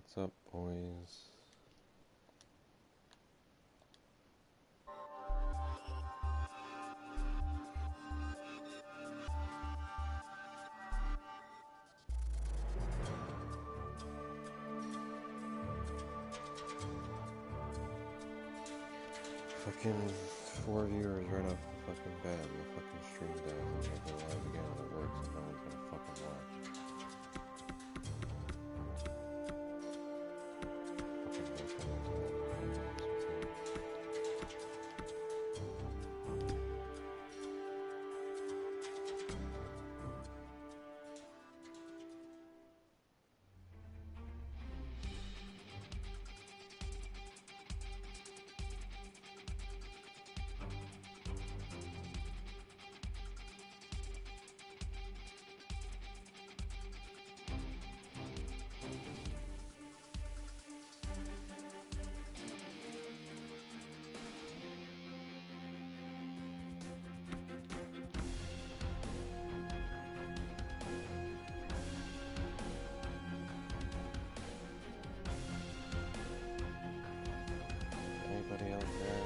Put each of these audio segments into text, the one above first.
What's up, boys? Fucking 4 viewers right off the fucking bat and the fucking stream dies and I go live again and it works and no one's gonna fucking watch. Fucking no comment to anybody out there?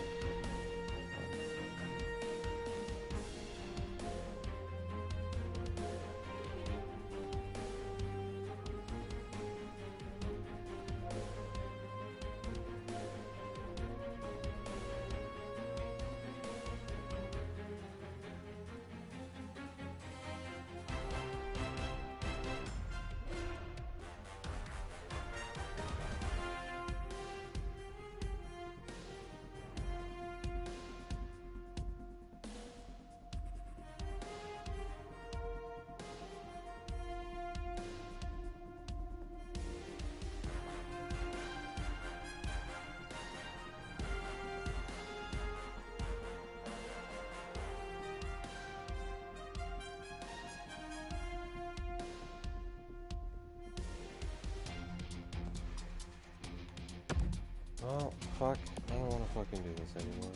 Oh, fuck. I don't want to fucking do this anymore.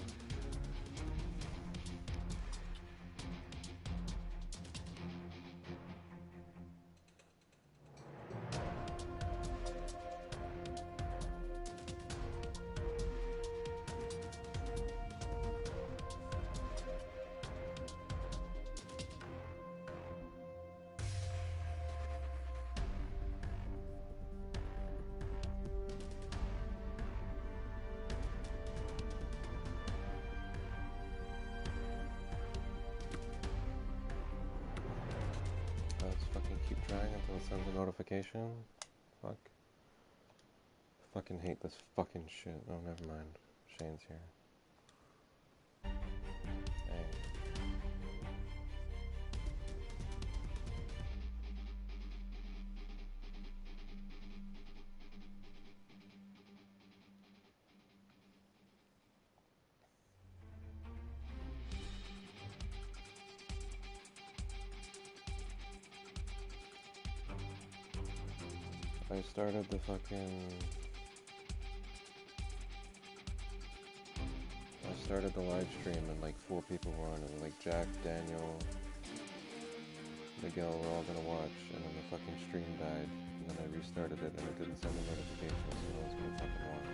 Let's fucking keep trying until it sends a notification. Fuck. Fucking hate this fucking shit. Oh, never mind. Shane's here. Hey. I started the live stream and like 4 people were on it. Like Jack, Daniel, Miguel were all gonna watch, and then the fucking stream died. And then I restarted it and it didn't send a notification, so no one's gonna fucking watch.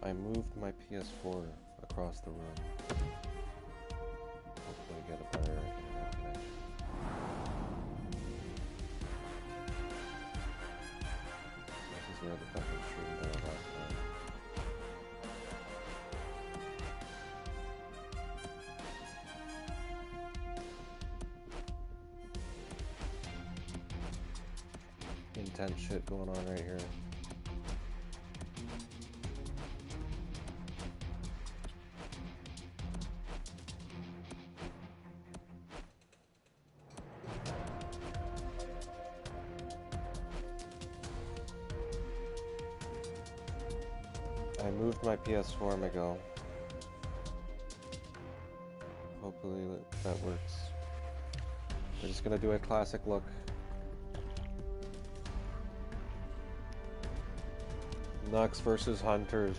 I moved my PS4 across the room. Hopefully get a better internet connection. This is where the fucking stream died last time. Intense shit going on right here. I moved my PS4, Miguel. Hopefully that works. We're just gonna do a classic look. Canucks versus Hunters.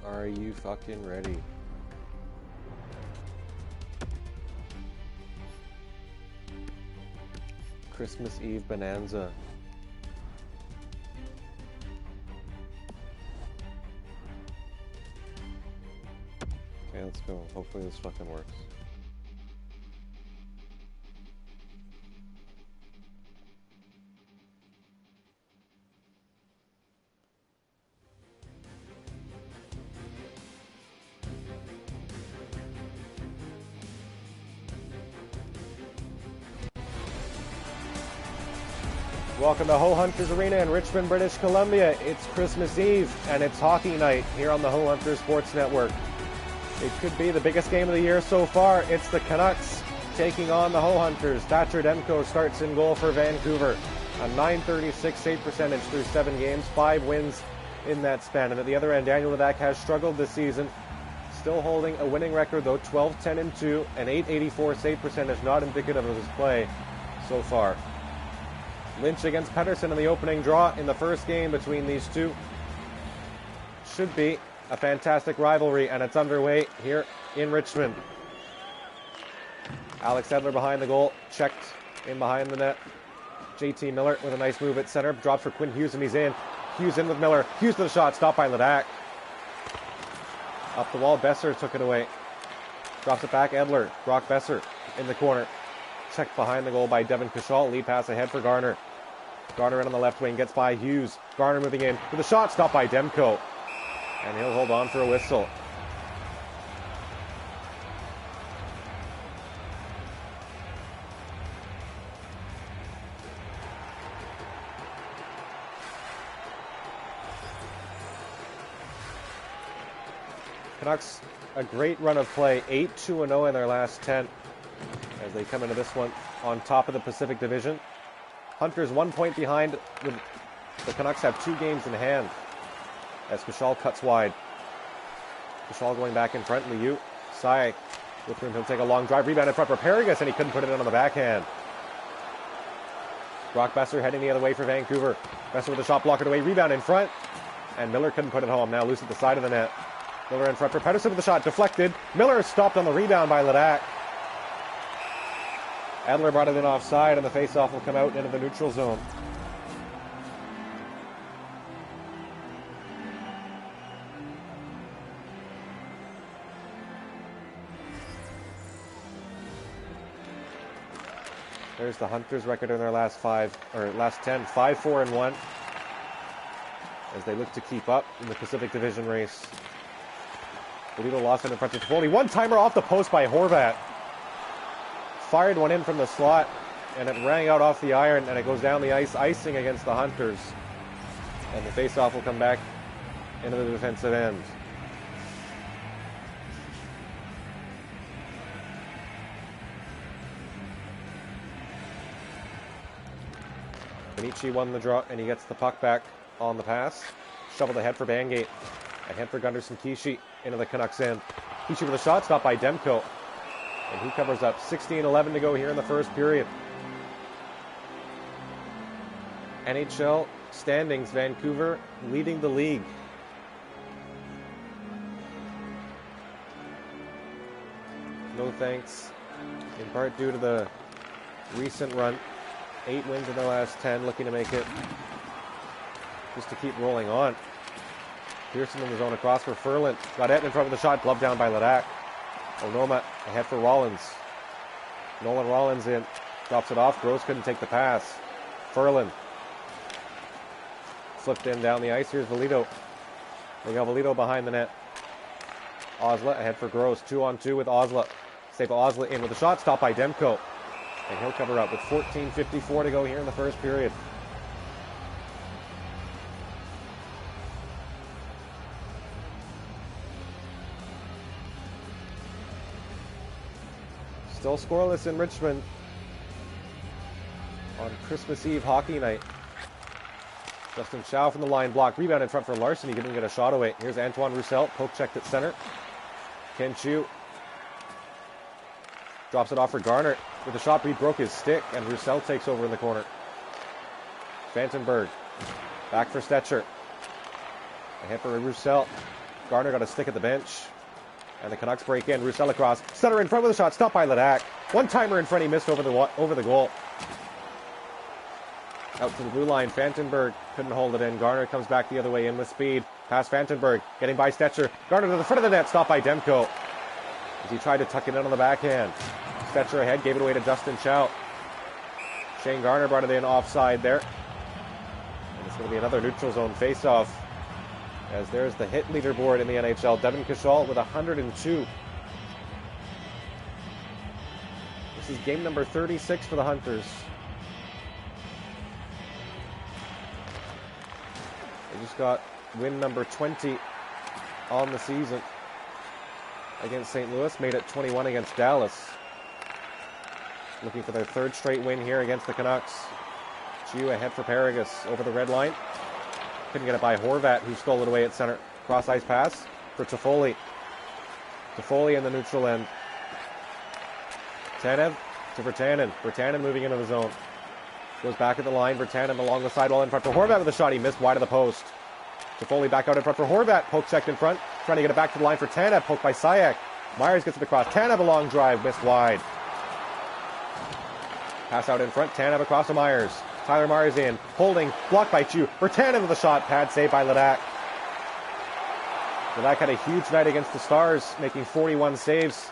Are you fucking ready? Christmas Eve bonanza. Okay, let's go. Hopefully this fucking works. Welcome to Ho Hunters Arena in Richmond, British Columbia. It's Christmas Eve, and it's hockey night here on the Ho Hunters Sports Network. It could be the biggest game of the year so far. It's the Canucks taking on the Ho Hunters. Thatcher Demko starts in goal for Vancouver. A .936 save percentage through 7 games, 5 wins in that span. And at the other end, Daniel Levac has struggled this season. Still holding a winning record, though, 12-10-2, an .884 save percentage, not indicative of his play so far. Lynch against Pettersson in the opening draw in the first game between these two. Should be a fantastic rivalry, and it's underway here in Richmond. Alex Edler behind the goal, checked in behind the net. JT Miller with a nice move at center, drops for Quinn Hughes, and he's in. Hughes in with Miller. Hughes to the shot, stopped by Levac. Up the wall, Besser took it away. Drops it back, Edler. Brock Besser in the corner. Checked behind the goal by Devin Kashal. Lead pass ahead for Garner. Garner in on the left wing, gets by Hughes. Garner moving in with a shot, stopped by Demko. And he'll hold on for a whistle. Canucks, a great run of play, 8-2-0 in their last 10 as they come into this one on top of the Pacific Division. Hunters 1 point behind. The Canucks have 2 games in hand as Kashal cuts wide. Kashal going back in front. Liu, Sai with room. He'll take a long drive. Rebound in front for Paragus, and he couldn't put it in on the backhand. Brock Besser heading the other way for Vancouver. Besser with a shot, blocked away. Rebound in front, and Miller couldn't put it home. Now loose at the side of the net. Miller in front for Pettersson with the shot, deflected. Miller stopped on the rebound by Levac. Adler brought it in offside, and the faceoff will come out into the neutral zone. There's the Hunters' record in their last 10, 5-4-1, as they look to keep up in the Pacific Division race. Bolito lost it in front of Toffoli. One-timer off the post by Horvat. Fired one in from the slot, and it rang out off the iron, and it goes down the ice, icing against the Hunters. And the faceoff will come back into the defensive end. Benici won the draw, and he gets the puck back on the pass. Shoveled ahead for Bangate. Ahead for Gunderson Kishi into the Canucks end. Kishi with a shot, stopped by Demko. And he covers up. 16-11 to go here in the first period. NHL standings, Vancouver leading the league. No thanks, in part due to the recent run. 8 wins in the last 10, looking to make it just to keep rolling on. Pearson in the zone across for Ferland. Got it in front of the shot, gloved down by Levac. Onoma ahead for Rollins. Nolan Rollins in. Drops it off. Gross couldn't take the pass. Ferland. Flipped in down the ice. Here's Valito. They got Valito behind the net. Osla ahead for Gross. 2-on-2 with Osla. Staple Osla in with a shot. Stopped by Demko. And he'll cover up with 14:54 to go here in the first period. Still scoreless in Richmond on Christmas Eve hockey night. Justin Chow from the line block. Rebound in front for Larson. He couldn't get a shot away. Here's Antoine Roussel. Poke checked at center. Ken Chu drops it off for Garner. With a shot, Reed broke his stick, and Roussel takes over in the corner. Vandenberg back for Stetcher. A hit for Roussel. Garner got a stick at the bench. And the Canucks break in. Roussel across. Sutter in front with a shot. Stopped by Ledak. One-timer in front. He missed over the goal. Out to the blue line. Vandenberg couldn't hold it in. Garner comes back the other way in with speed. Past Vandenberg. Getting by Stetcher. Garner to the front of the net. Stopped by Demko. As he tried to tuck it in on the backhand. Stetcher ahead. Gave it away to Justin Chow. Shane Garner brought it in offside there. And it's going to be another neutral zone face-off. As there's the hit leaderboard in the NHL. Devin Kishal with 102. This is game number 36 for the Hunters. They just got win number 20 on the season against St. Louis. Made it 21 against Dallas. Looking for their third straight win here against the Canucks. Chiu ahead for Paragus over the red line. Couldn't get it by Horvat, who stole it away at center. Cross-ice pass for Toffoli. Toffoli in the neutral end. Tanev to Virtanen. Virtanen moving into the zone. Goes back at the line. Virtanen along the sidewall in front for Horvat with a shot. He missed wide of the post. Toffoli back out in front for Horvat. Poke checked in front. Trying to get it back to the line for Tanev. Poked by Sayak. Myers gets it across. Tanev a long drive. Missed wide. Pass out in front. Tanev across to Myers. Tyler Myers in. Holding. Blocked by Chu. Virtanen with a shot. Pad saved by Ledak. Ledak had a huge night against the Stars, making 41 saves.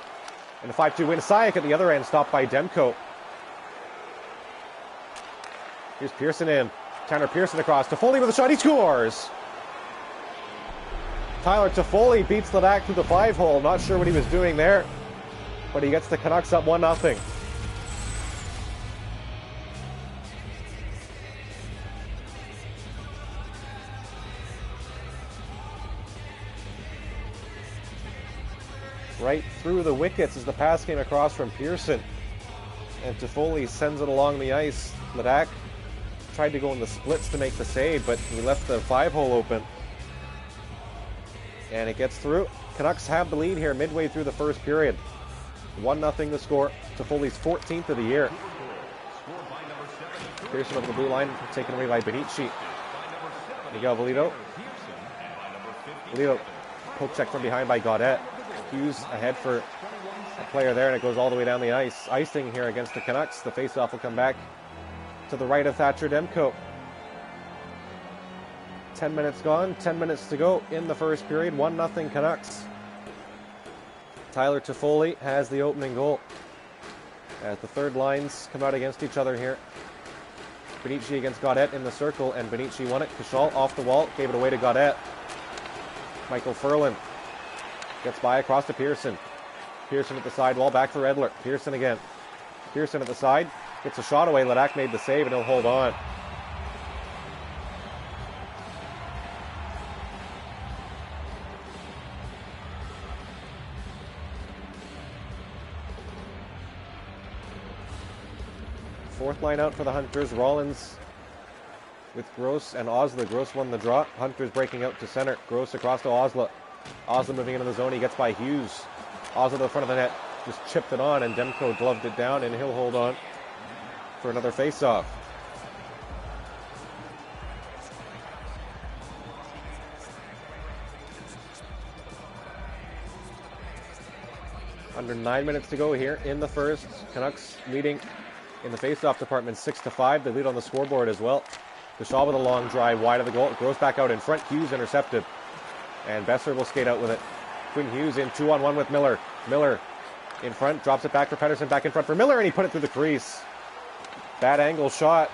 And a 5-2 win. Sayak at the other end, stopped by Demko. Here's Pearson in. Tanner Pearson across. Toffoli with a shot. He scores! Tyler Toffoli beats Ledak through the 5-hole. Not sure what he was doing there, but he gets the Canucks up 1-0. Right through the wickets as the pass came across from Pearson. And Toffoli sends it along the ice. Ledak tried to go in the splits to make the save, but he left the 5-hole open. And it gets through. Canucks have the lead here midway through the first period. 1-0 the score. Toffoli's 14th of the year. Pearson over the blue line, taken away by Benici. Miguel Velito. Velito poke check from behind by Gaudette. Hughes ahead for a player there, and it goes all the way down the ice. Icing here against the Canucks. The faceoff will come back to the right of Thatcher Demko. 10 minutes gone, 10 minutes to go in the first period. 1-0 Canucks. Tyler Toffoli has the opening goal as the third lines come out against each other here. Benici against Gaudette in the circle, and Benici won it. Kishal off the wall, gave it away to Gaudette. Michael Ferland gets by across to Pearson. Pearson at the sidewall, back for Edler. Pearson again. Pearson at the side, gets a shot away. Ledak made the save, and he'll hold on. Fourth line out for the Hunters. Rollins with Gross and Osler. Gross won the draw. Hunters breaking out to center. Gross across to Osler. Osler moving into the zone. He gets by Hughes. Osler to the front of the net. Just chipped it on, and Demko gloved it down, and he'll hold on for another face-off. Under 9 minutes to go here in the first. Canucks leading in the face-off department 6-5. They lead on the scoreboard as well. Kishal with a long drive wide of the goal. It goes back out in front. Hughes intercepted. And Besser will skate out with it. Quinn Hughes in 2-on-1 with Miller. Miller in front, drops it back for Pettersson, back in front for Miller, and he put it through the crease. Bad angle shot,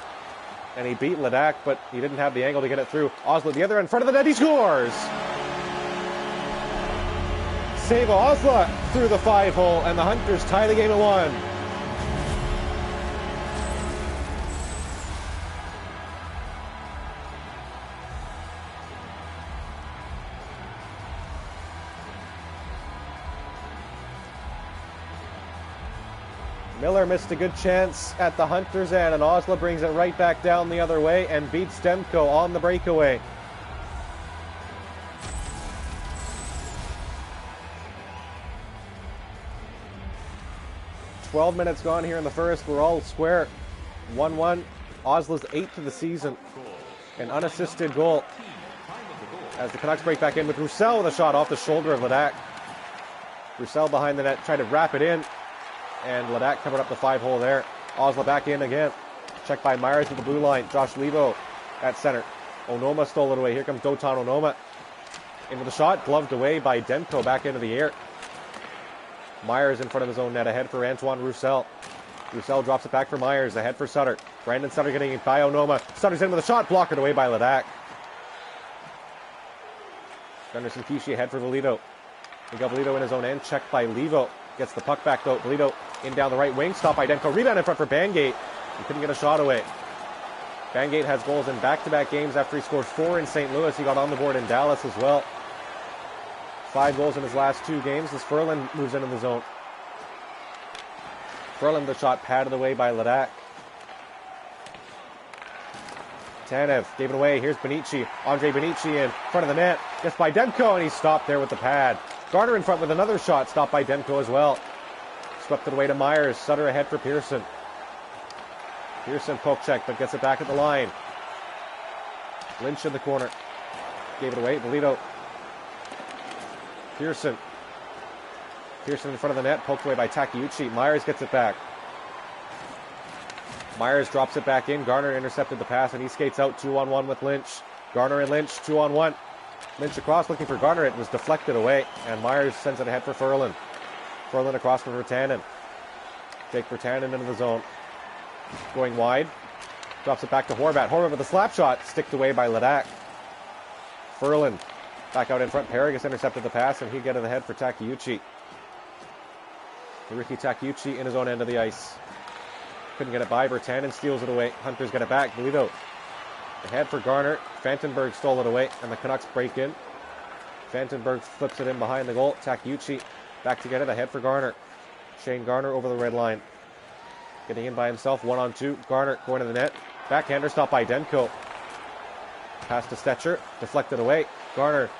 and he beat Ledak, but he didn't have the angle to get it through. Osler the other in front of the net, he scores! Save Osler through the 5-hole, and the Hunters tie the game at 1. Miller missed a good chance at the Hunters' end, and Oslo brings it right back down the other way and beats Demko on the breakaway. "12 minutes gone here in the first. We're all square. 1-1. Oslo's 8th of the season. An unassisted goal. As the Canucks break back in with Roussel with a shot off the shoulder of Ledak. Roussel behind the net, tried to wrap it in. And Ledak covered up the 5-hole there. Oslo back in again. Checked by Myers with the blue line. Josh Levo at center. Onoma stole it away. Here comes Dotan Onoma. Into the shot. Gloved away by Demko back into the air. Myers in front of his own net. Ahead for Antoine Roussel. Roussel drops it back for Myers. Ahead for Sutter. Brandon Sutter getting it by Onoma. Sutter's in with a shot. Blocked away by Ledak. Gunderson Kishi ahead for Valito. Miguel Valito in his own end. Checked by Levo. Gets the puck back though. Valito in down the right wing. Stopped by Demko. Rebound in front for Bangate. He couldn't get a shot away. Bangate has goals in back-to-back games after he scored 4 in St. Louis. He got on the board in Dallas as well. 5 goals in his last 2 games as Ferland moves into the zone. Ferland, the shot padded away by Ledak. Tanev gave it away. Here's Benici. Andre Benici in front of the net. Gets by Demko, and he's stopped there with the pad. Garner in front with another shot, stopped by Demko as well. Swept it away to Myers. Sutter ahead for Pearson. Pearson poke check, but gets it back at the line. Lynch in the corner. Gave it away. Valito. Pearson. Pearson in front of the net, poked away by Takeuchi. Myers gets it back. Myers drops it back in. Garner intercepted the pass, and he skates out 2-on-1 with Lynch. Garner and Lynch, 2-on-1. Lynch across, looking for Garner. It was deflected away, and Myers sends it ahead for Ferland. Ferland across for Virtanen. Jake Virtanen into the zone. Going wide. Drops it back to Horvat. Horvat with a slap shot, sticked away by Ledak. Ferland back out in front. Paragus intercepted the pass, and he get it ahead for Takeuchi. Ricky Takeuchi in his own end of the ice. Couldn't get it by. Virtanen steals it away. Hunters get it back. Valito ahead for Garner. Fantenberg stole it away, and the Canucks break in. Fantenberg flips it in behind the goal. Takeuchi back to get it. Ahead for Garner. Shane Garner over the red line. Getting in by himself. 1-on-2. Garner going to the net. Backhander stopped by Demko. Pass to Stetcher. Deflected away. Garner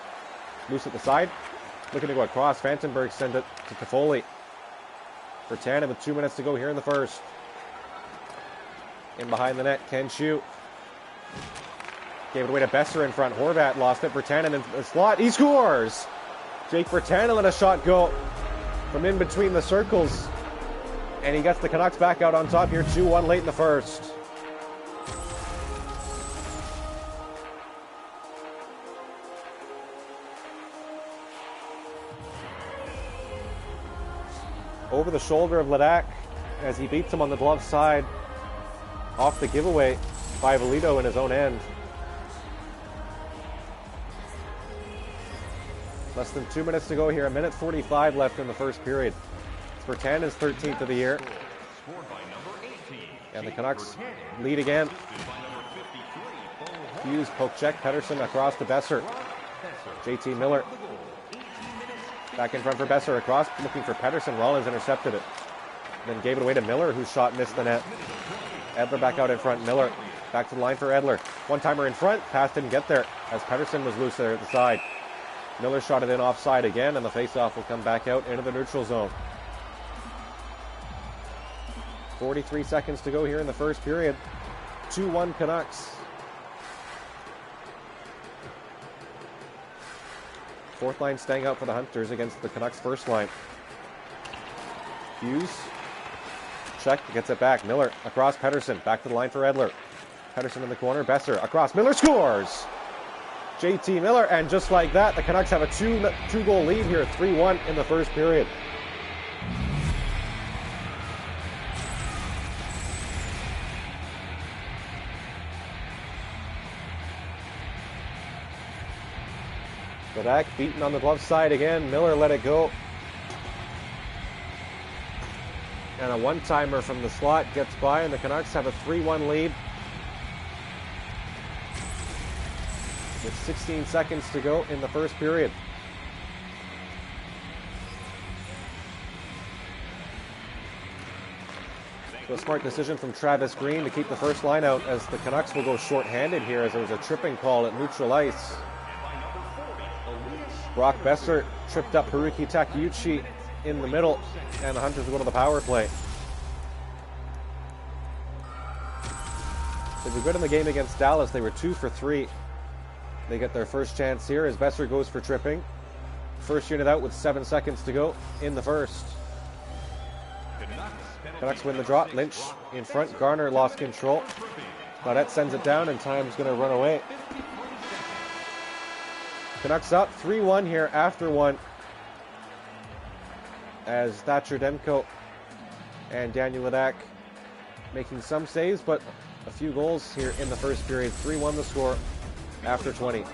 loose at the side. Looking to go across. Fantenberg sends it to Toffoli. Virtanen with 2 minutes to go here in the first. In behind the net, Ken Chu. Gave it away to Besser in front. Horvat lost it. Virtanen in the slot. He scores! Jake Virtanen let a shot go from in between the circles. And he gets the Canucks back out on top here. 2-1 late in the first. Over the shoulder of Ledak as he beats him on the glove side. Off the giveaway by Valito in his own end. Less than 2 minutes to go here. 1:45 left in the first period. Virtanen's 13th of the year. And the Canucks lead again. Hughes, poke check. Pettersson across to Besser. JT Miller. Back in front for Besser. Across, looking for Pettersson. Rollins intercepted it. Then gave it away to Miller, whose shot missed the net. Edler back out in front. Miller back to the line for Edler. One-timer in front. Pass didn't get there as Pettersson was loose there at the side. Miller shot it in offside again, and the faceoff will come back out into the neutral zone. 43 seconds to go here in the first period. 2-1 Canucks. Fourth line staying out for the Hunters against the Canucks first line. Hughes. Check, gets it back. Miller across Pettersson. Back to the line for Edler. Pettersson in the corner. Besser across. Miller scores! JT Miller, and just like that, the Canucks have a two-goal lead here. 3-1 in the first period. Ledak beaten on the glove side again. Miller let it go. And a one-timer from the slot gets by, and the Canucks have a 3-1 lead. With 16 seconds to go in the first period. So a smart decision from Travis Green to keep the first line out, as the Canucks will go short-handed here, as there was a tripping call at neutral ice. Brock Besser tripped up Haruki Takeuchi in the middle, and the Hunters will go to the power play. They were good in the game against Dallas. They were 2 for 3. They get their first chance here as Besser goes for tripping. First unit out with 7 seconds to go in the first. Canucks win the draw. Lynch in front. Garner lost control. Claudette sends it down, and time's going to run away. Canucks up 3-1 here after one, as Thatcher Demko and Daniel Ladak making some saves, but a few goals here in the first period. 3-1 the score after 20.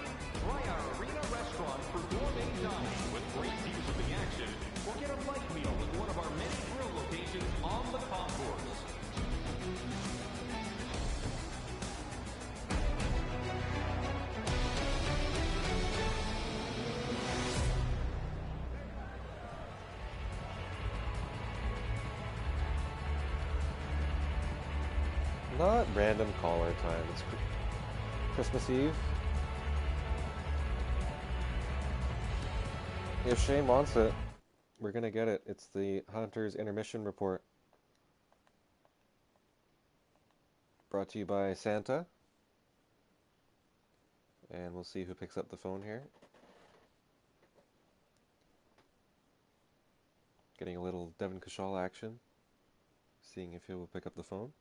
Not random caller time, it's Christmas Eve. If Shane wants it, we're gonna get it. It's the Hunters Intermission Report. Brought to you by Santa. And we'll see who picks up the phone here. Getting a little Devin Kashal action. Seeing if he will pick up the phone.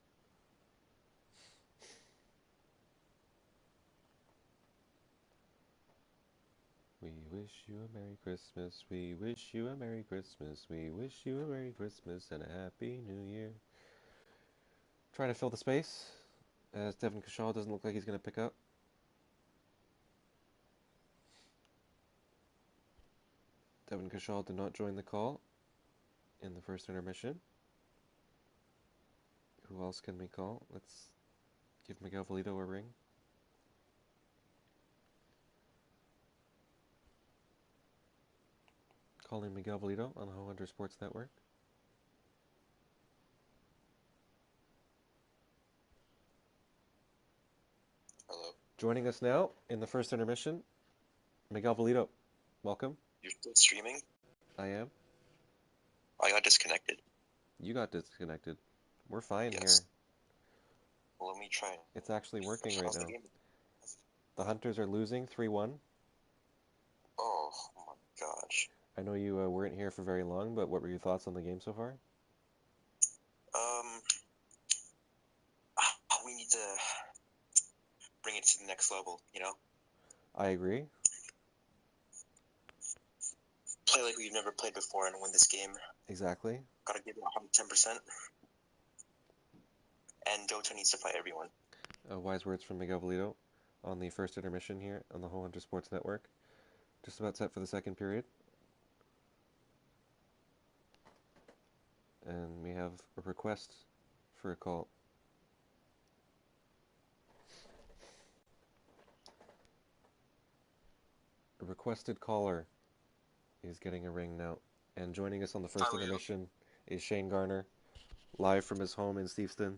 We wish you a Merry Christmas, we wish you a Merry Christmas, we wish you a Merry Christmas and a Happy New Year. Trying to fill the space, as Devin Kashal doesn't look like he's going to pick up. Devin Kashal did not join the call in the first intermission. Who else can we call? Let's give Miguel Valito a ring. Calling Miguel Valito on the Hunter Sports Network. Hello. Joining us now in the first intermission, Miguel Valito. Welcome. You're still streaming? I am. I got disconnected. You got disconnected. We're fine here. Well, let me try. It's actually working right now. The Hunters are losing 3-1. Oh my gosh. I know you weren't here for very long, but what were your thoughts on the game so far? We need to bring it to the next level, you know? I agree. Play like we've never played before and win this game. Exactly. Gotta give it 110%. And Dota needs to fight everyone. Wise words from Miguel Valito on the first intermission here on the Hunter Sports Network. Just about set for the second period. And we have a request for a call. A requested caller is getting a ring now. And joining us on the first intermission is Shane Garner, live from his home in Steveston.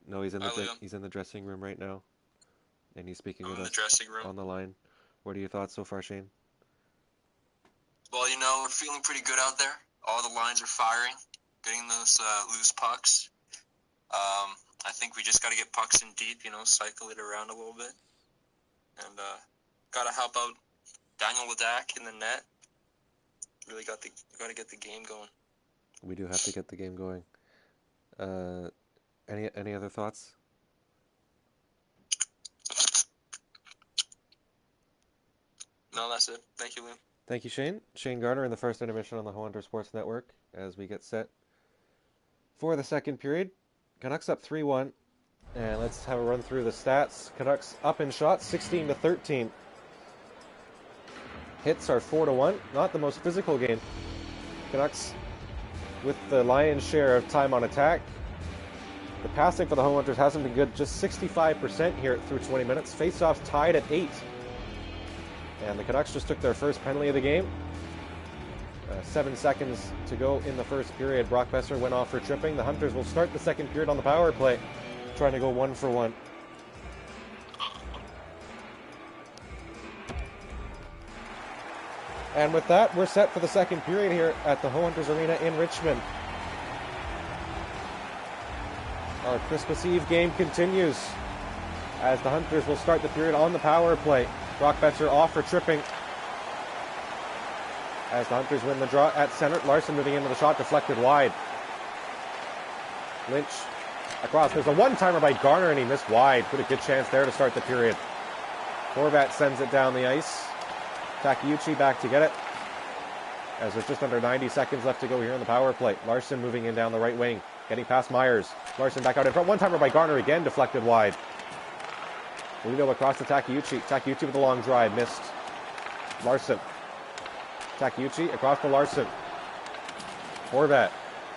No, he's in the dressing room right now. And he's speaking with us on the line. What are your thoughts so far, Shane? Well, you know, we're feeling pretty good out there. All the lines are firing, getting those loose pucks. I think we just got to get pucks in deep, you know, cycle it around a little bit. And got to help out Daniel Ladak in the net. Really got to get the game going. We do have to get the game going. Any other thoughts? No, that's it. Thank you, Liam. Thank you, Shane. Shane Garner in the first intermission on the Hunter Sports Network as we get set for the second period. Canucks up 3-1. And let's have a run through the stats. Canucks up in shots, 16-13. Hits are 4-1. Not the most physical game. Canucks with the lion's share of time on attack. The passing for the Home Hunters hasn't been good. Just 65% here through 20 minutes. Face-offs tied at 8. And the Canucks just took their first penalty of the game. 7 seconds to go in the first period. Brock Besser went off for tripping. The Hunters will start the second period on the power play, trying to go 1-for-1. And with that, we're set for the second period here at the Ho Hunters Arena in Richmond. Our Christmas Eve game continues as the Hunters will start the period on the power play. Brock Besser off for tripping. As the Hunters win the draw at center, Larson moving into the shot, deflected wide. Lynch across. There's a one-timer by Garner, and he missed wide. What a good chance there to start the period. Horvat sends it down the ice. Takeuchi back to get it, as there's just under 90 seconds left to go here in the power play. Larson moving in down the right wing, getting past Myers. Larson back out in front. One-timer by Garner again, deflected wide. Lino across to Takeuchi. Takeuchi with a long drive, missed. Larson. Takeuchi across to Larson. Horvat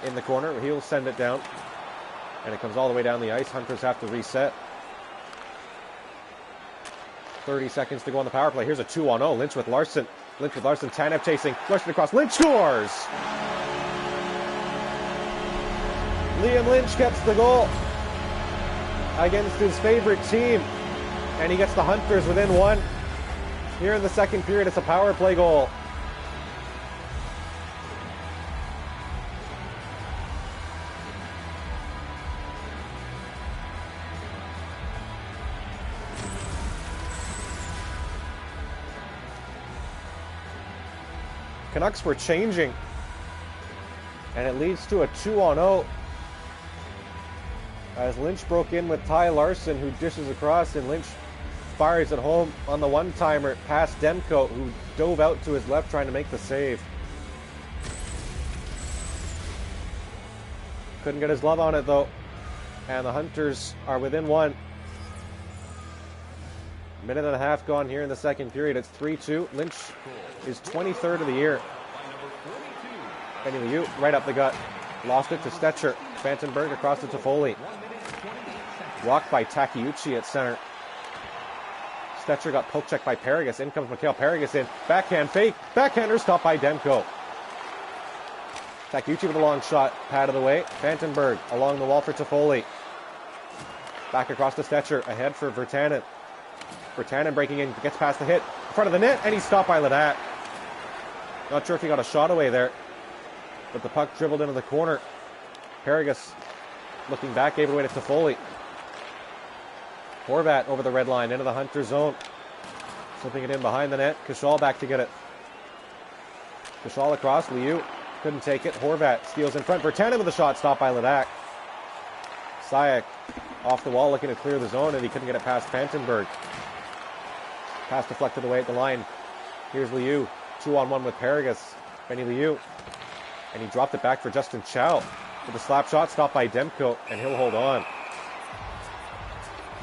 in the corner. He'll send it down, and it comes all the way down the ice. Hunters have to reset. 30 seconds to go on the power play. Here's a 2-on-0. Lynch with Larson. Lynch with Larson. Tanev chasing. Larson across. Lynch scores! Liam Lynch gets the goal against his favorite team, and he gets the Hunters within one. Here in the second period, it's a power play goal. Canucks were changing, and it leads to a 2-on-0 as Lynch broke in with Ty Larson, who dishes across, and Lynch fires it home on the one-timer past Demko, who dove out to his left trying to make the save. Couldn't get his glove on it though, and the Hunters are within one. Minute and a half gone here in the second period. It's 3-2. Lynch is 23rd of the year. Benny Liu right up the gut. Lost it to Stetcher. Vandenberg across it to Foley. Blocked by Takeuchi at center. Stetcher got poke checked by Paragus. In comes Mikhail Paragus in. Backhand fake. Backhander stopped by Demko. Takeuchi with a long shot. Pad of the way. Vandenberg along the wall for Toffoli. Back across to Stetcher. Ahead for Virtanen. Virtanen breaking in, gets past the hit, in front of the net, and he's stopped by Ledat. Not sure if he got a shot away there, but the puck dribbled into the corner. Paragus looking back, gave it away to Toffoli. Horvat over the red line, into the Hunter zone. Slipping it in behind the net. Kashal back to get it. Kashal across, Liu couldn't take it. Horvat steals in front. Virtanen with a shot, stopped by Ledak. Sayak off the wall looking to clear the zone, and he couldn't get it past Vandenberg. Pass deflected away at the line. Here's Liu. 2-on-1 with Paragus. Benny Liu. And he dropped it back for Justin Chow. With a slap shot, stopped by Demko, and he'll hold on.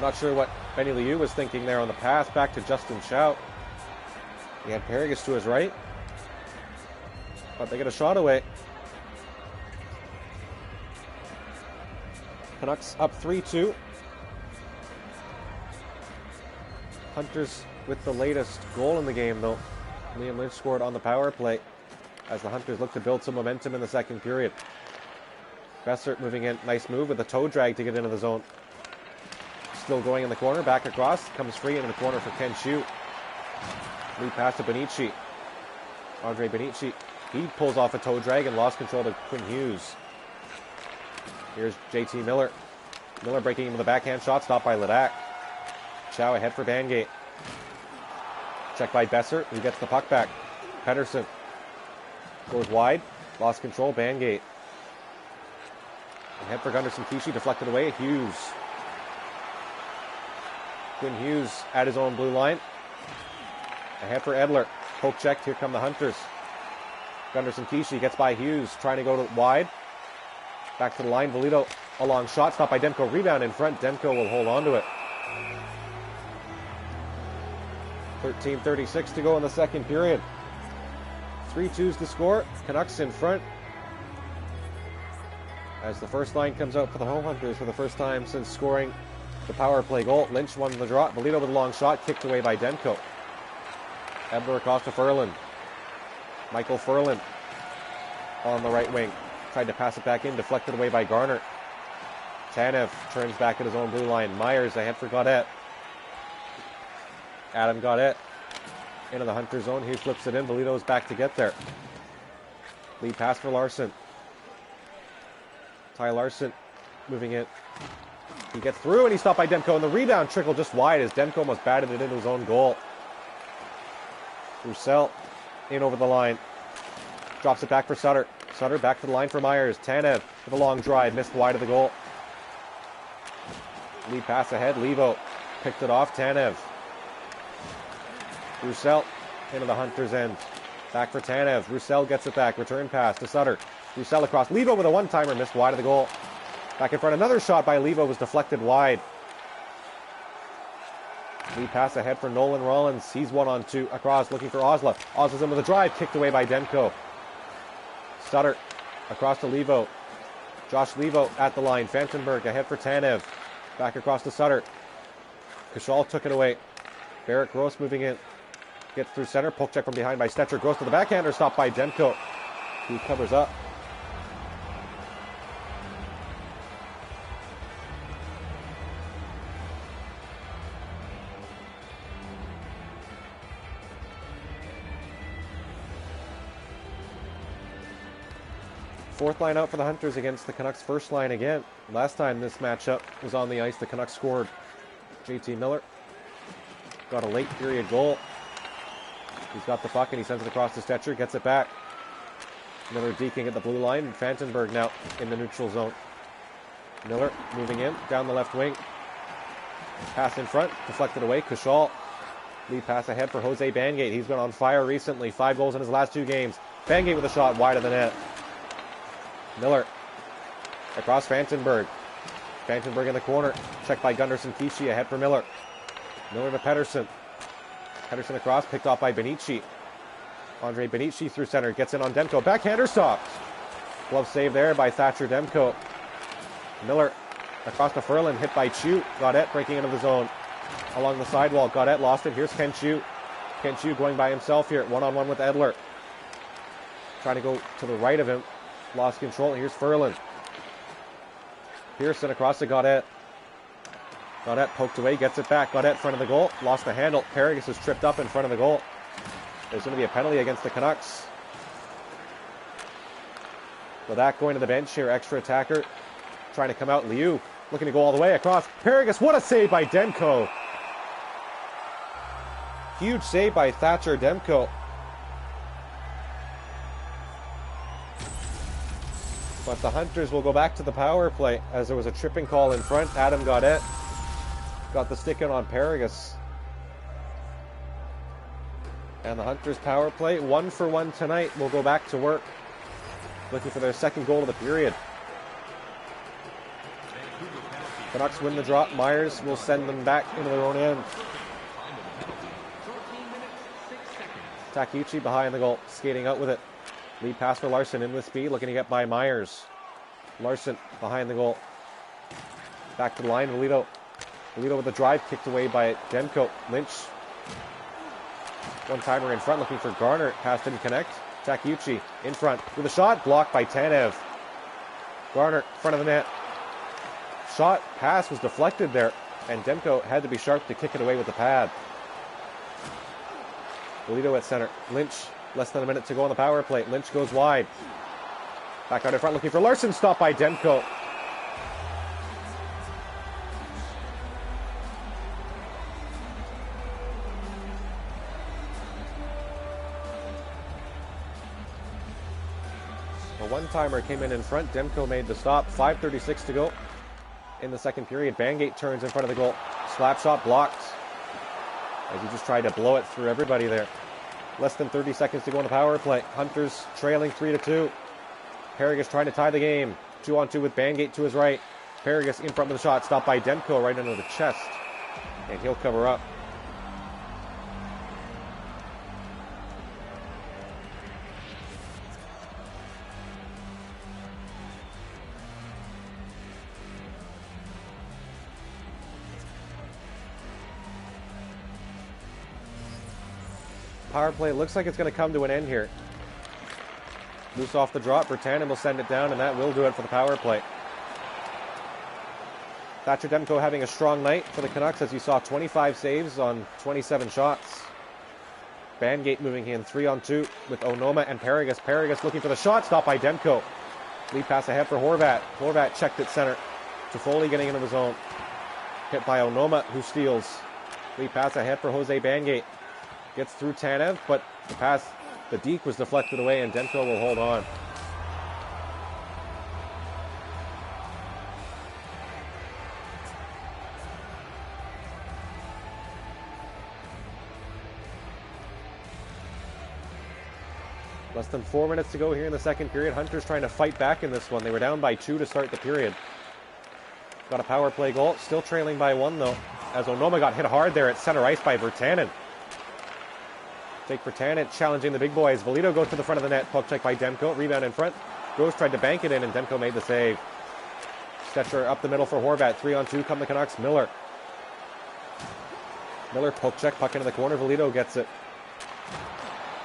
Not sure what Benny Liu was thinking there on the pass back to Justin Chow. He had Paragus to his right. But they get a shot away. Canucks up 3-2. Hunters with the latest goal in the game, though. Liam Lynch scored on the power play as the Hunters look to build some momentum in the second period. Besser moving in. Nice move with a toe drag to get into the zone. Still going in the corner. Back across. Comes free into the corner for Ken Chu. Lead pass to Benici. Andre Benici. He pulls off a toe drag and lost control to Quinn Hughes. Here's JT Miller. Miller breaking in with a backhand shot. Stopped by Ledak. Chow ahead for Bangate. Checked by Besser, who gets the puck back. Pedersen goes wide, lost control. Bangate ahead for Gunderson. Kishi deflected away. Hughes. Quinn Hughes at his own blue line. Ahead for Edler. Poke checked. Here come the Hunters. Gunderson Kishi gets by Hughes, trying to go to wide. Back to the line. Valito a long shot, stopped by Demko. Rebound in front. Demko will hold on to it. 13:36 to go in the second period. 3-2's the score. Canucks in front. As the first line comes out for the Home Hunters for the first time since scoring the power play goal. Lynch won the draw. Valito with a long shot, kicked away by Demko. Edler across to Ferland. Michael Ferland on the right wing. Tried to pass it back in, deflected away by Garner. Tanev turns back at his own blue line. Myers ahead for Gaudette. Adam Gaudette into the Hunter zone. He flips it in. Bolito's back to get there. Lead pass for Larson. Ty Larson moving it. He gets through and he's stopped by Demko. And the rebound trickled just wide as Demko almost batted it into his own goal. Roussel in over the line. Drops it back for Sutter. Sutter back to the line for Myers. Tanev with a long drive. Missed wide of the goal. Lead pass ahead. Levo picked it off. Tanev. Roussel into the Hunter's end. Back for Tanev. Roussel gets it back. Return pass to Sutter. Roussel across. Levo with a one-timer. Missed wide of the goal. Back in front. Another shot by Levo was deflected wide. Lead pass ahead for Nolan Rollins. He's 1-on-2 across looking for Osla. Osla's in with a drive. Kicked away by Demko. Sutter across to Levo. Josh Levo at the line. Fantenberg ahead for Tanev. Back across to Sutter. Kashal took it away. Barrett Gross moving in. Gets through center. Poke check from behind by Stetcher. Gross to the backhander. Stopped by Demko. He covers up. Fourth line out for the Hunters against the Canucks first line again. Last time this matchup was on the ice, the Canucks scored. JT Miller got a late period goal. He's got the puck and he sends it across to Stetcher, gets it back. Miller deking at the blue line. Fantenberg now in the neutral zone. Miller moving in, down the left wing. Pass in front, deflected away. Kashal. Lead pass ahead for Jose Bangate. He's been on fire recently. 5 goals in his last 2 games. Bangate with a shot wide of the net. Miller across Fantenberg. Fantenberg in the corner. Checked by Gunderson Kishi ahead for Miller. Miller to Pedersen. Pedersen across, picked off by Benici. Andre Benici through center. Gets in on Demko. Backhander stopped. Glove save there by Thatcher Demko. Miller across to Ferland. Hit by Chu. Gaudette breaking into the zone. Along the sidewall. Gaudette lost it. Here's Ken Chu. Ken Chu going by himself here. 1-on-1 with Edler. Trying to go to the right of him. Lost control. Here's Ferland. Pearson across to Gaudette. Gaudette poked away, gets it back. Gaudette front of the goal. Lost the handle. Paragus is tripped up in front of the goal. There's going to be a penalty against the Canucks. With that going to the bench here, extra attacker trying to come out. Liu looking to go all the way across. Paragus, what a save by Demko. Huge save by Thatcher Demko. But the Hunters will go back to the power play as there was a tripping call in front. Adam Gaudette got the stick in on Paragus. And the Hunters power play, 1-for-1 tonight, will go back to work. Looking for their second goal of the period. Canucks win the drop. Myers will send them back into their own end. Takuchi behind the goal, skating out with it. Lead pass for Larson in with speed, looking to get by Myers. Larson behind the goal. Back to the line, Polito. Polito with the drive, kicked away by Demko. Lynch. One-timer in front, looking for Garner. Pass didn't connect. Takuchi in front with a shot, blocked by Tanev. Garner, front of the net. Shot, pass was deflected there, and Demko had to be sharp to kick it away with the pad. Polito at center. Lynch. Less than a minute to go on the power play. Lynch goes wide. Back out in front looking for Larson. Stopped by Demko. A one-timer came in front. Demko made the stop. 5:36 to go in the second period. Bangate turns in front of the goal. Slap shot blocked as he just tried to blow it through everybody there. Less than 30 seconds to go on the power play. Hunters trailing 3-2. Paragus trying to tie the game. 2-on-2 with Bangate to his right. Paragus in front with the shot. Stopped by Demko right under the chest. And he'll cover up. Power play looks like it's going to come to an end here. Loose off the drop. Virtanen will send it down, and that will do it for the power play. Thatcher Demko having a strong night for the Canucks, as you saw 25 saves on 27 shots. Bangate moving in 3-on-2 with Onoma and Paragus. Paragus looking for the shot, stopped by Demko. Lead pass ahead for Horvat. Horvat checked at center. Toffoli getting into the zone. Hit by Onoma, who steals. Lead pass ahead for Jose Bangate. Gets through Tanev, but the pass, the deke was deflected away, and Demko will hold on. Less than 4 minutes to go here in the second period. Hunters trying to fight back in this one. They were down by 2 to start the period. Got a power play goal. Still trailing by 1, though, as Onoma got hit hard there at center ice by Virtanen. Jake Virtanen challenging the big boys. Valido goes to the front of the net. Puck check by Demko. Rebound in front. Gross tried to bank it in, and Demko made the save. Stetcher up the middle for Horvat. 3-on-2 come the Canucks. Miller poke check. Puck into the corner. Valido gets it.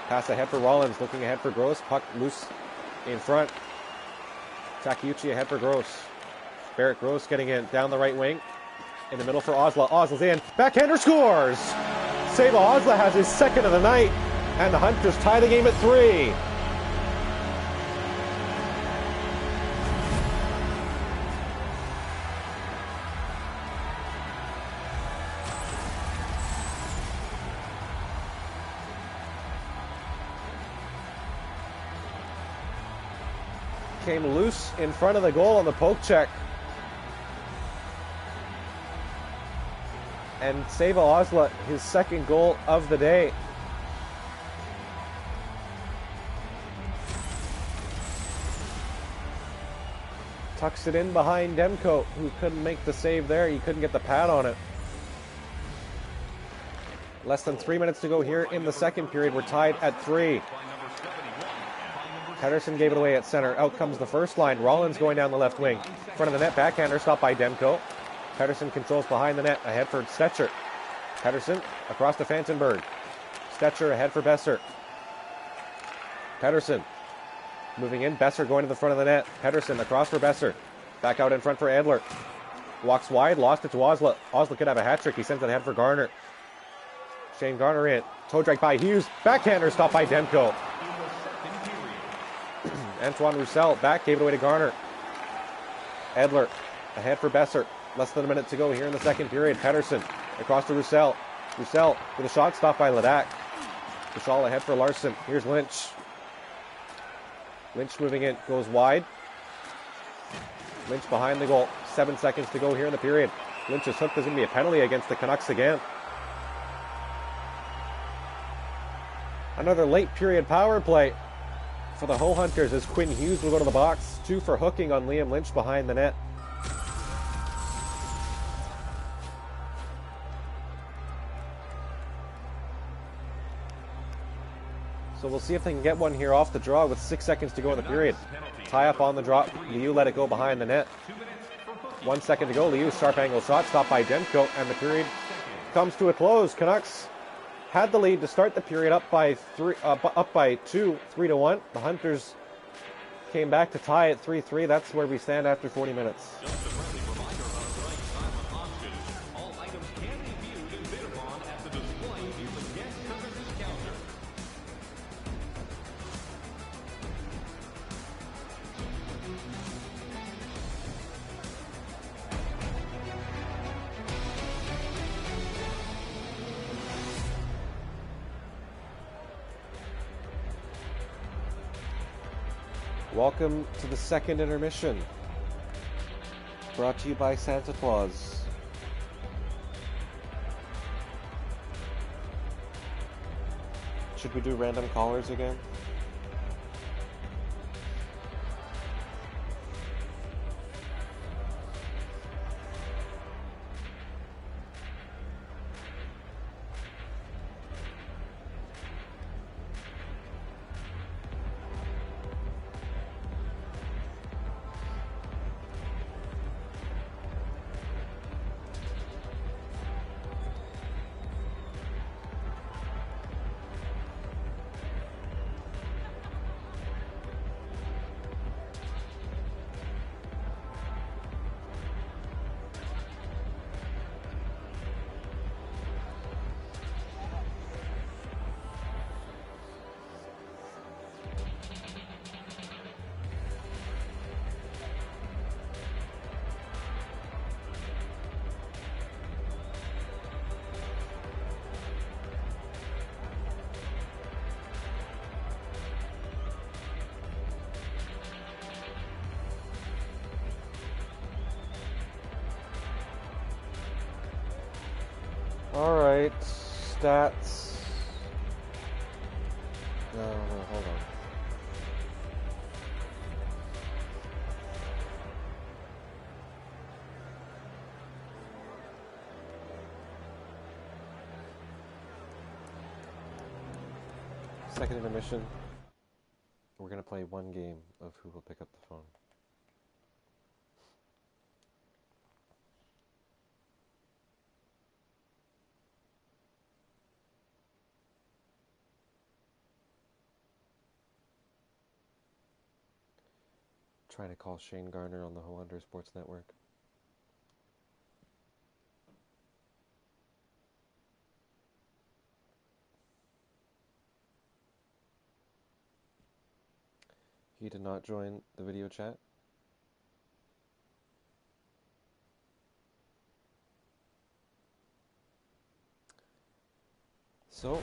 Pass ahead for Rollins, looking ahead for Gross. Puck loose in front. Takeuchi ahead for Gross. Barrett Gross getting in down the right wing. In the middle for Osla. Osla's in. Backhander scores! Sava Osla has his second of the night. And the Hunters tie the game at 3. Came loose in front of the goal on the poke check. And Sava Osla, his second goal of the day. Tucks it in behind Demko, who couldn't make the save there. He couldn't get the pad on it. Less than 3 minutes to go here in the second period. We're tied at 3. Pedersen gave it away at center. Out comes the first line. Rollins going down the left wing. Front of the net, backhander stopped by Demko. Pedersen controls behind the net. Ahead for Stetcher. Pedersen across to Fantenberg. Stetcher ahead for Besser. Pedersen moving in. Besser going to the front of the net. Pedersen across for Besser. Back out in front for Edler. Walks wide, lost it to Osla. Osla could have a hat trick. He sends it ahead for Garner. Shane Garner in. Toe drag by Hughes. Backhander stopped by Demko. Antoine Roussel back, gave it away to Garner. Edler ahead for Besser. Less than a minute to go here in the second period. Pedersen across to Roussel. Roussel with a shot stopped by Ledak. Roussel ahead for Larson. Here's Lynch. Lynch moving in, goes wide. Lynch behind the goal. 7 seconds to go here in the period. Lynch's hook. There's going to be a penalty against the Canucks again. Another late period power play for the Ho Hunters as Quinn Hughes will go to the box. 2 for hooking on Liam Lynch behind the net. So we'll see if they can get one here off the draw with 6 seconds to go in the period. Tie up on the drop. Liu let it go behind the net. 1 second to go. Liu sharp angle shot stopped by Demko, and the period comes to a close. Canucks had the lead to start the period up by 2, 3-1. The Hunters came back to tie at 3-3. That's where we stand after 40 minutes. Welcome to the second intermission, brought to you by Santa Claus. Should we do random callers again? Alright, stats. No, hold on. Second intermission. We're going to play one game of who will pick up the phone. Trying to call Shane Garner on the Ho Under Sports Network. He did not join the video chat. So,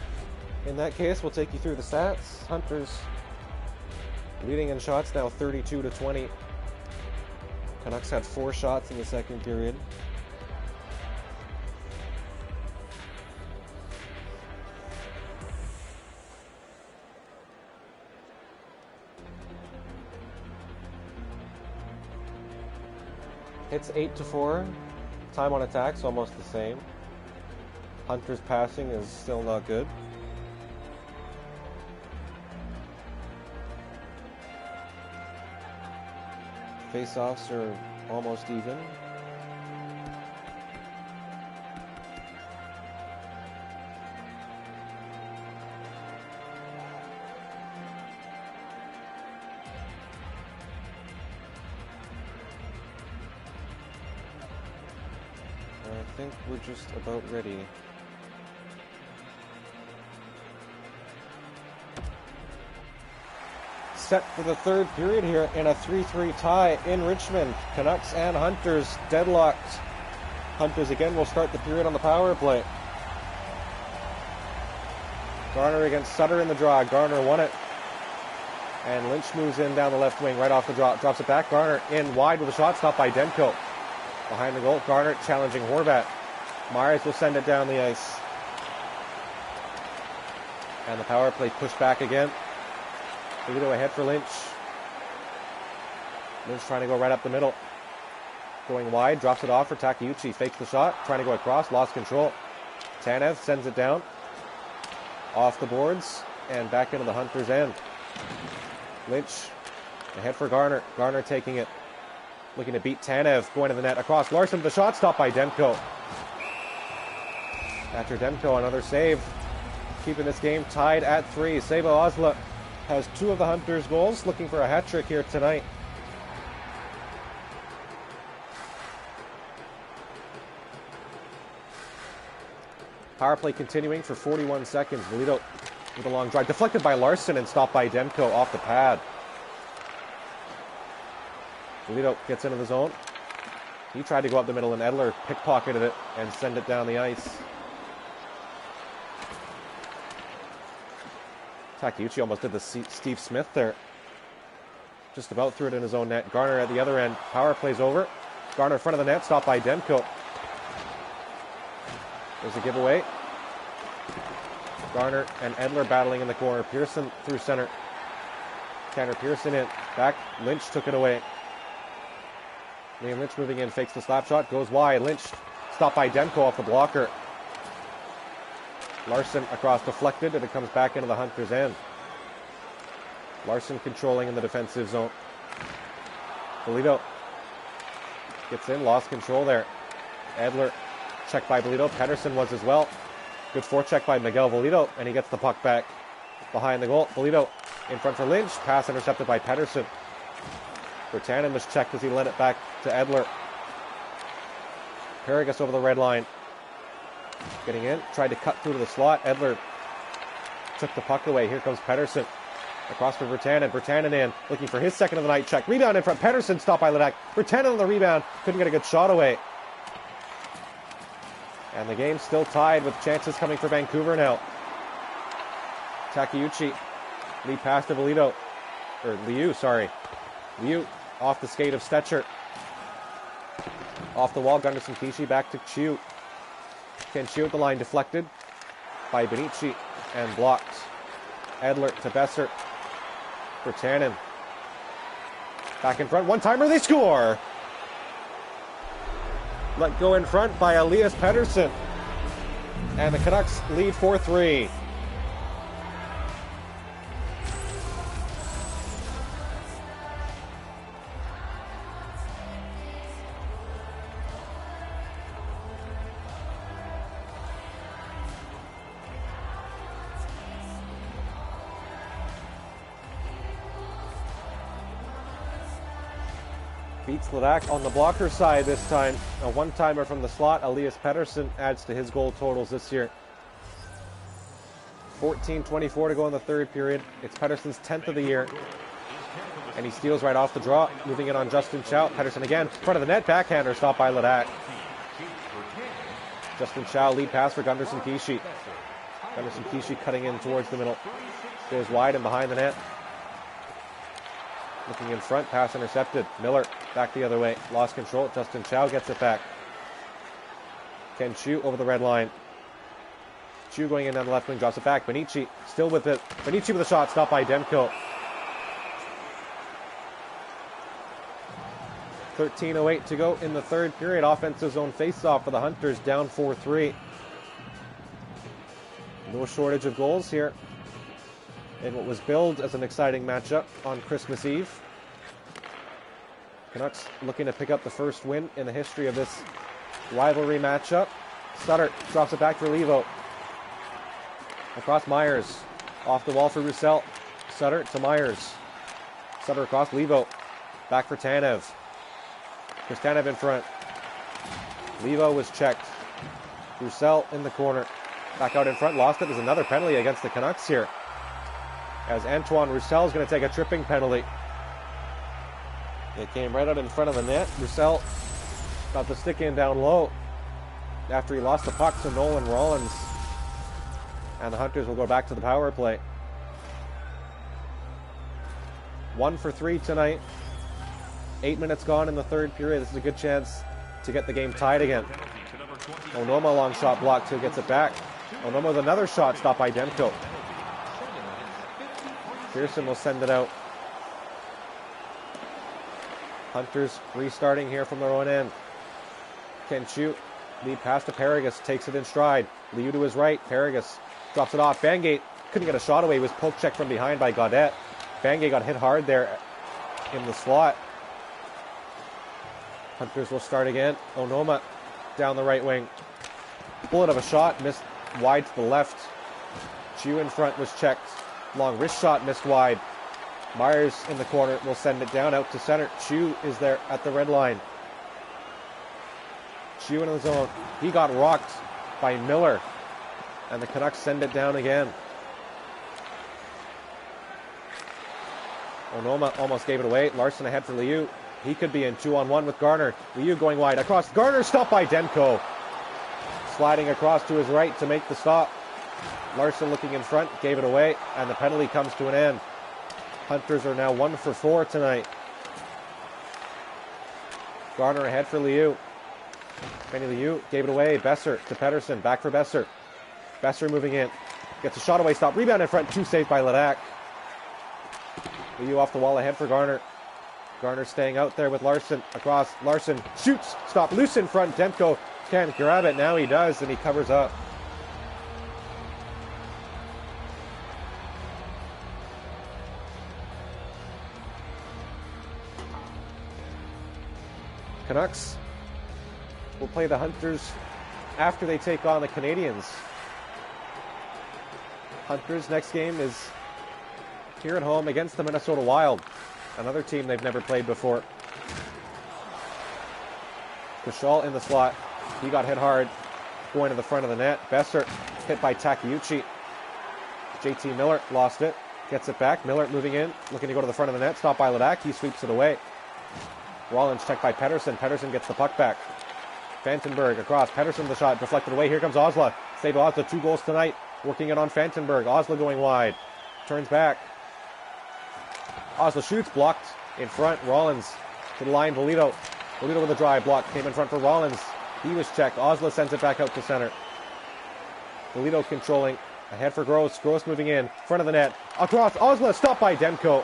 in that case, we'll take you through the stats. Hunters leading in shots now 32-20. Canucks had 4 shots in the second period. Hits 8-4. Time on attack's almost the same. Hunter's passing is still not good. Face-offs are almost even. I think we're just about ready. Set for the third period here in a 3-3 tie in Richmond. Canucks and Hunters deadlocked. Hunters again will start the period on the power play. Garner against Sutter in the draw. Garner won it. And Lynch moves in down the left wing right off the drop. Drops it back. Garner in wide with a shot stop by Demko. Behind the goal, Garner challenging Horvat. Myers will send it down the ice. And the power play pushed back again. Vito ahead for Lynch. Lynch trying to go right up the middle. Going wide, drops it off for Takeuchi. Fakes the shot, trying to go across, lost control. Tanev sends it down. Off the boards, and back into the Hunters' end. Lynch ahead for Garner. Garner taking it. Looking to beat Tanev, going to the net across. Larson, the shot stopped by Demko. After Demko, another save. Keeping this game tied at 3. Savo Osla has 2 of the Hunters' goals, looking for a hat trick here tonight. Power play continuing for 41 seconds. Velito with a long drive. Deflected by Larson and stopped by Demko off the pad. Velito gets into the zone. He tried to go up the middle and Edler pickpocketed it and send it down the ice. Takeuchi almost did the Steve Smith there. Just about threw it in his own net. Garner at the other end. Power plays over. Garner in front of the net. Stopped by Demko. There's a giveaway. Garner and Edler battling in the corner. Pearson through center. Tanner Pearson in. Back. Lynch took it away. Liam Lynch moving in. Fakes the slap shot. Goes wide. Lynch stopped by Demko off the blocker. Larson across deflected, and it comes back into the Hunters' end. Larson controlling in the defensive zone. Belito gets in, lost control there. Edler checked by Belito. Pedersen was as well. Good forecheck by Miguel Belito, and he gets the puck back behind the goal. Belito in front for Lynch. Pass intercepted by Pedersen. Bertanen was checked as he led it back to Edler. Paragus over the red line. Getting in, tried to cut through to the slot. Edler took the puck away. Here comes Pedersen. Across for Bertanen. Bertanen in, looking for his second of the night check. Rebound in front. Pedersen stopped by Ledak. Bertanen on the rebound. Couldn't get a good shot away. And the game's still tied with chances coming for Vancouver now. Takeuchi. Lead pass to Velito. Or Liu, sorry. Liu off the skate of Stetcher. Off the wall, Gunderson Kishi back to Chiu. Can shoot the line deflected by Benici and blocked. Edler to Besser for Tannen. Back in front, one-timer, they score! Let go in front by Elias Pettersson. And the Canucks lead 4-3. Beats Ledak on the blocker side this time. A one-timer from the slot. Elias Pettersson adds to his goal totals this year. 14:24 to go in the third period. It's Pettersson's 10th of the year. And he steals right off the draw. Moving it on Justin Chow. Pettersson again. Front of the net. Backhander stopped by Ledak. Justin Chow lead pass for Gunderson Kishi. Gunderson Kishi cutting in towards the middle. Goes wide and behind the net. Looking in front, pass intercepted. Miller back the other way. Lost control. Justin Chow gets it back. Can Chu over the red line. Chu going in down the left wing, drops it back. Benici still with it. Benici with a shot, stopped by Demko. 13:08 to go in the third period. Offensive zone face-off for the Hunters, down 4-3. No shortage of goals here in what was billed as an exciting matchup on Christmas Eve. Canucks looking to pick up the first win in the history of this rivalry matchup. Sutter drops it back for Levo. Across Myers. Off the wall for Roussel. Sutter to Myers. Sutter across Levo. Back for Tanev. Chris Tanev in front. Levo was checked. Roussel in the corner. Back out in front. Lost it. There's another penalty against the Canucks here, as Antoine Roussel is going to take a tripping penalty. It came right out in front of the net. Roussel got the stick in down low after he lost the puck to Nolan Rollins. And the Hunters will go back to the power play. 1 for 3 tonight. 8 minutes gone in the third period. This is a good chance to get the game tied again. Onoma long shot blocked. Who gets it back? Onoma with another shot stopped by Demko. Pearson will send it out. Hunters restarting here from their own end. Can shoot. Lead pass to Paragus. Takes it in stride. Liu to his right. Paragus drops it off. Bangate couldn't get a shot away. He was poke checked from behind by Gaudette. Bangate got hit hard there in the slot. Hunters will start again. Onoma down the right wing. Bullet of a shot. Missed wide to the left. Chu in front was checked. Long wrist shot missed wide. Myers in the corner will send it down out to center. Chu is there at the red line. Chu in the zone. He got rocked by Miller. And the Canucks send it down again. Onoma almost gave it away. Larson ahead for Liu. He could be in 2-on-1 with Garner. Liu going wide across. Garner stopped by Demko. Sliding across to his right to make the stop. Larson looking in front, gave it away, and the penalty comes to an end. Hunters are now 1 for 4 tonight. Garner ahead for Liu. Benny Liu gave it away. Besser to Pettersson. Back for Besser. Besser moving in. Gets a shot away. Stop. Rebound in front. 2 saved by Ledak. Liu off the wall ahead for Garner. Garner staying out there with Larson. Across. Larson shoots. Stop. Loose in front. Demko can't grab it. Now he does, and he covers up. Canucks will play the Hunters after they take on the Canadians. Hunters' next game is here at home against the Minnesota Wild, another team they've never played before. Kushal in the slot. He got hit hard going to the front of the net. Besser hit by Takeuchi. JT Miller lost it. Gets it back. Miller moving in, looking to go to the front of the net. Stopped by Ledak. He sweeps it away. Rollins checked by Pettersson. Pettersson gets the puck back. Fantenberg across. Pettersson the shot deflected away. Here comes Osla. Save Osla. 2 goals tonight. Working it on Fantenberg. Osla going wide. Turns back. Osla shoots. Blocked in front. Rollins to the line. Bolito with a drive block. Came in front for Rollins. He was checked. Osla sends it back out to center. Polito controlling. Ahead for Gross. Gross moving in. Front of the net. Across. Osla stopped by Demko.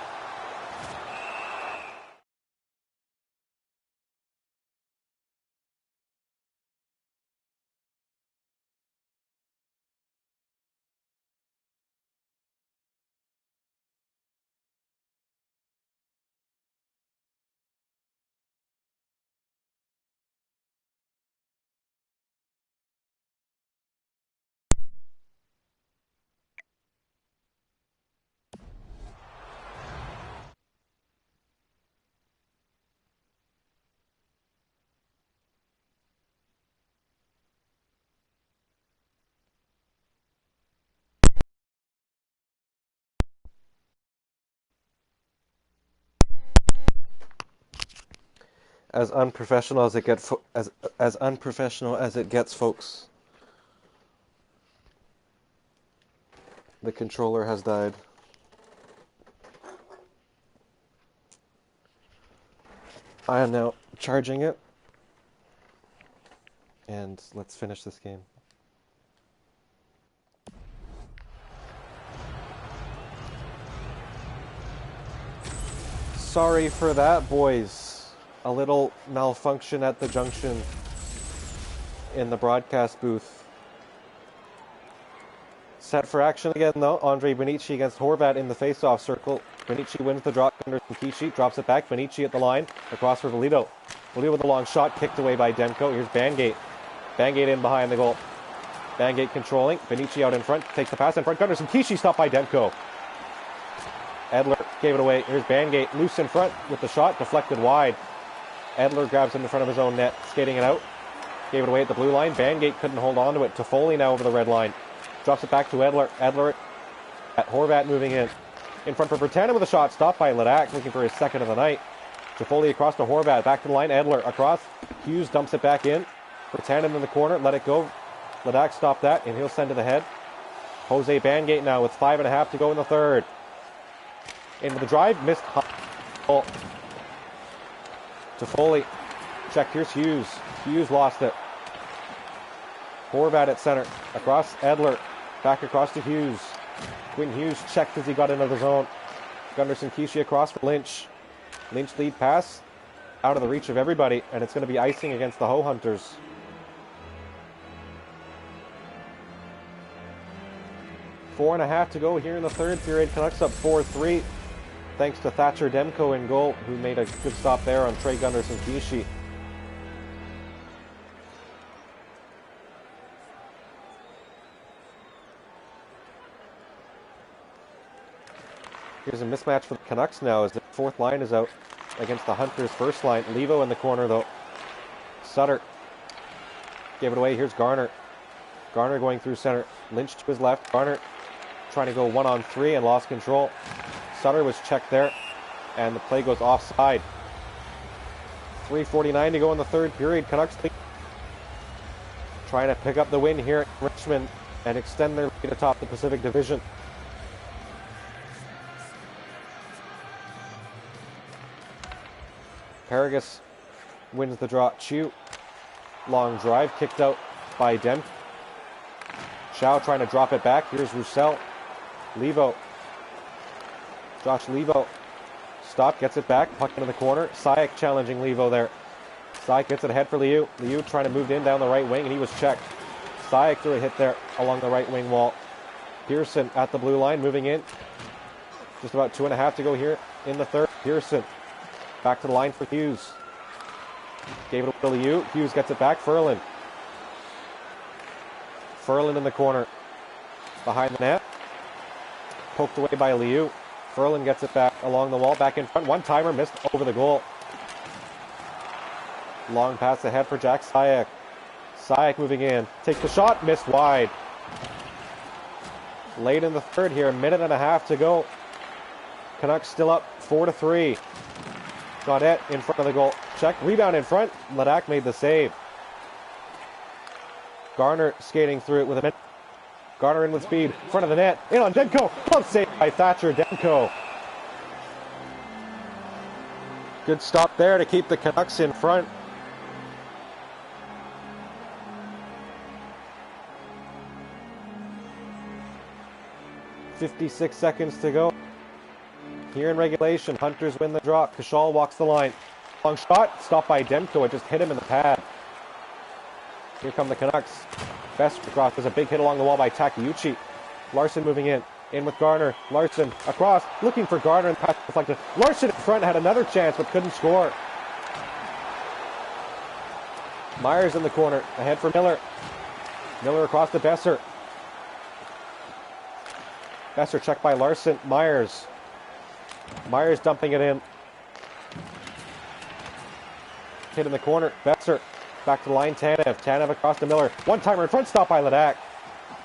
As unprofessional as it gets, as unprofessional as it gets, folks. The controller has died. I am now charging it, and let's finish this game. Sorry for that, boys. A little malfunction at the junction in the broadcast booth. Set for action again, though. Andre Benici against Horvat in the face-off circle. Benici wins the drop under Kishi, drops it back. Benici at the line, across for Valito. Valito with a long shot, kicked away by Demko. Here's Bangate. Bangate in behind the goal. Bangate controlling. Benici out in front, takes the pass in front. Gunderson Kishi stopped by Demko. Edler gave it away. Here's Bangate, loose in front with the shot, deflected wide. Edler grabs it in front of his own net, skating it out. Gave it away at the blue line. Bangate couldn't hold on to it. Toffoli now over the red line. Drops it back to Edler. Edler at Horvat moving in. In front for Bertanen with a shot. Stopped by Ledak, looking for his second of the night. Toffoli across to Horvat. Back to the line. Edler across. Hughes dumps it back in. Bertanen in the corner. Let it go. Ledak stopped that, and he'll send to the head. Jose Bangate now with 5.5 to go in the third. Into the drive. Missed. Toffoli. Check. Here's Hughes. Hughes lost it. Horvat at center. Across Edler. Back across to Hughes. Quinn Hughes checked as he got into the zone. Gunderson Kishi across for Lynch. Lynch lead pass. Out of the reach of everybody. And it's going to be icing against the Ho Hunters. 4.5 to go here in the third period. Canucks up 4-3. Thanks to Thatcher Demko in goal, who made a good stop there on Trey Gunderson Kishi. Here's a mismatch for the Canucks now as the fourth line is out against the Hunters' first line. Levo in the corner though. Sutter gave it away. Here's Garner. Garner going through center. Lynch to his left. Garner trying to go 1-on-3 and lost control. Sutter was checked there, and the play goes offside. 3:49 to go in the third period. Canucks trying to pick up the win here in Richmond and extend their lead atop the Pacific Division. Paragus wins the draw. Chu, long drive, kicked out by Dent. Chow trying to drop it back. Here's Roussel. Levo. Josh Levo. Stop, gets it back. Puck into the corner. Sayak challenging Levo there. Sayak gets it ahead for Liu. Liu trying to move in down the right wing, and he was checked. Sayak threw a hit there along the right wing wall. Pearson at the blue line, moving in. Just about 2.5 to go here in the third. Pearson back to the line for Hughes. Gave it to Liu. Hughes gets it back. Ferland. Ferland in the corner. Behind the net. Poked away by Liu. Ferland gets it back along the wall. Back in front. One-timer missed over the goal. Long pass ahead for Jack Sayak. Sayak moving in. Takes the shot. Missed wide. Late in the third here. 1.5 to go. Canucks still up 4-3. Gaudette in front of the goal. Check. Rebound in front. Ledak made the save. Garner skating through it with a minute. Garner in with speed. Front of the net. In on Demko. Glove save by Thatcher Demko. Good stop there to keep the Canucks in front. 56 seconds to go. Here in regulation, Hunters win the draw. Kashal walks the line. Long shot, stopped by Demko. It just hit him in the pad. Here come the Canucks. Best across. There's a big hit along the wall by Takeuchi. Larson moving in. In with Garner. Larson across. Looking for Garner and pass deflected. Larson in front had another chance but couldn't score. Myers in the corner. Ahead for Miller. Miller across to Besser. Besser checked by Larson. Myers. Myers dumping it in. Hit in the corner. Besser. Back to the line. Tanev. Tanev across to Miller. One-timer in front. Stop by Ledak.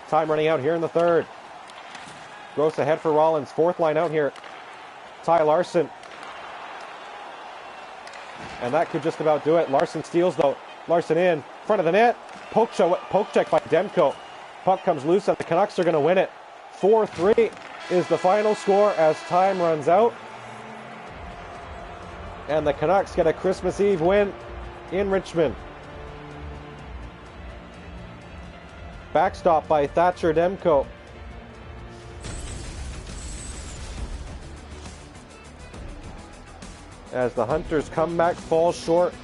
Time running out here in the third. Gross ahead for Rollins. Fourth line out here. Ty Larson. And that could just about do it. Larson steals though. Larson in. Front of the net. Poke check by Demko. Puck comes loose and the Canucks are going to win it. 4-3 is the final score as time runs out. And the Canucks get a Christmas Eve win in Richmond. Backstop by Thatcher Demko. As the Hunters' comeback falls short.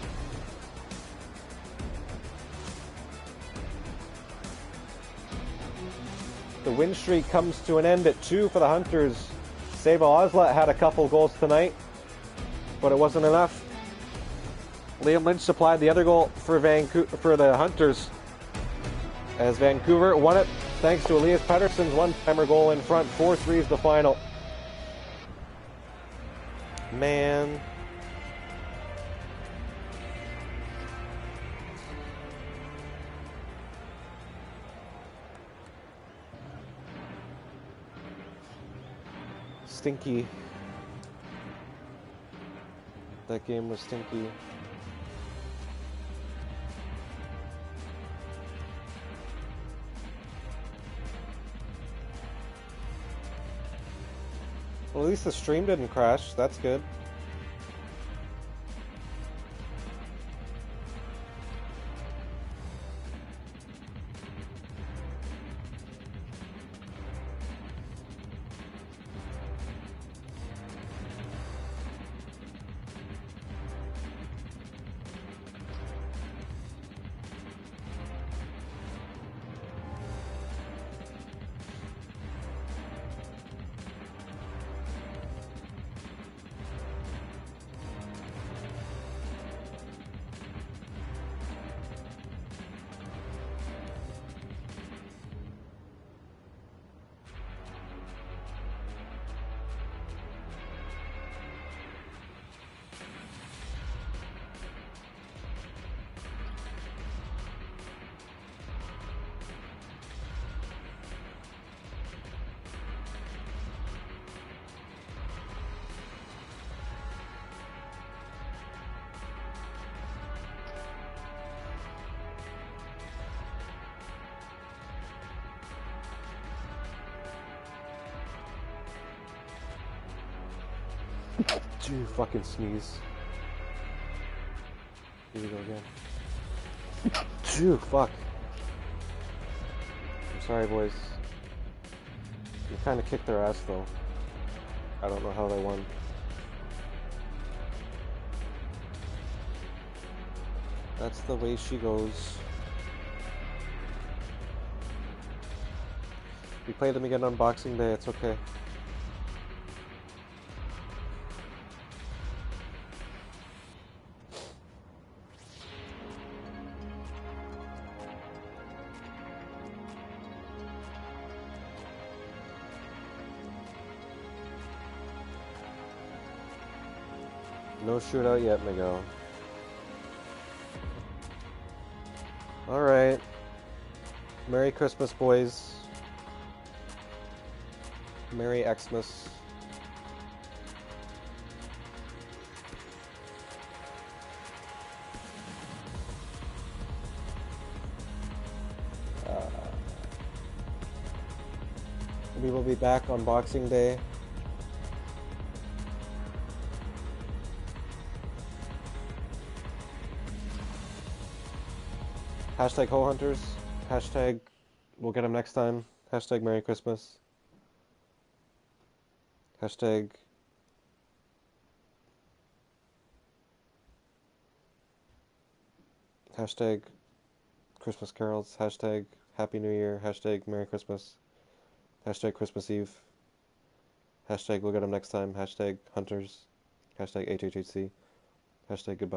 The win streak comes to an end at 2 for the Hunters. Sabo Oslet had a couple goals tonight, but it wasn't enough. Liam Lynch supplied the other goal for the Hunters, as Vancouver won it thanks to Elias Pettersson's one-timer goal in front. 4-3 is the final. Man. Stinky. That game was stinky. Well, at least the stream didn't crash. That's good. Dude, fucking sneeze. Here we go again. Dude, fuck. I'm sorry, boys. We kind of kicked their ass, though. I don't know how they won. That's the way she goes. We play them again on Boxing Day, it's okay. No shootout yet, Miguel. Alright. Merry Christmas, boys. Merry Xmas. We will be back on Boxing Day. Hashtag Ho Hunters. Hashtag we'll get them next time. Hashtag Merry Christmas. Hashtag hashtag Christmas carols. Hashtag Happy New Year. Hashtag Merry Christmas. Hashtag Christmas Eve. Hashtag we'll get them next time. Hashtag hunters. Hashtag HHHC. Hashtag goodbye.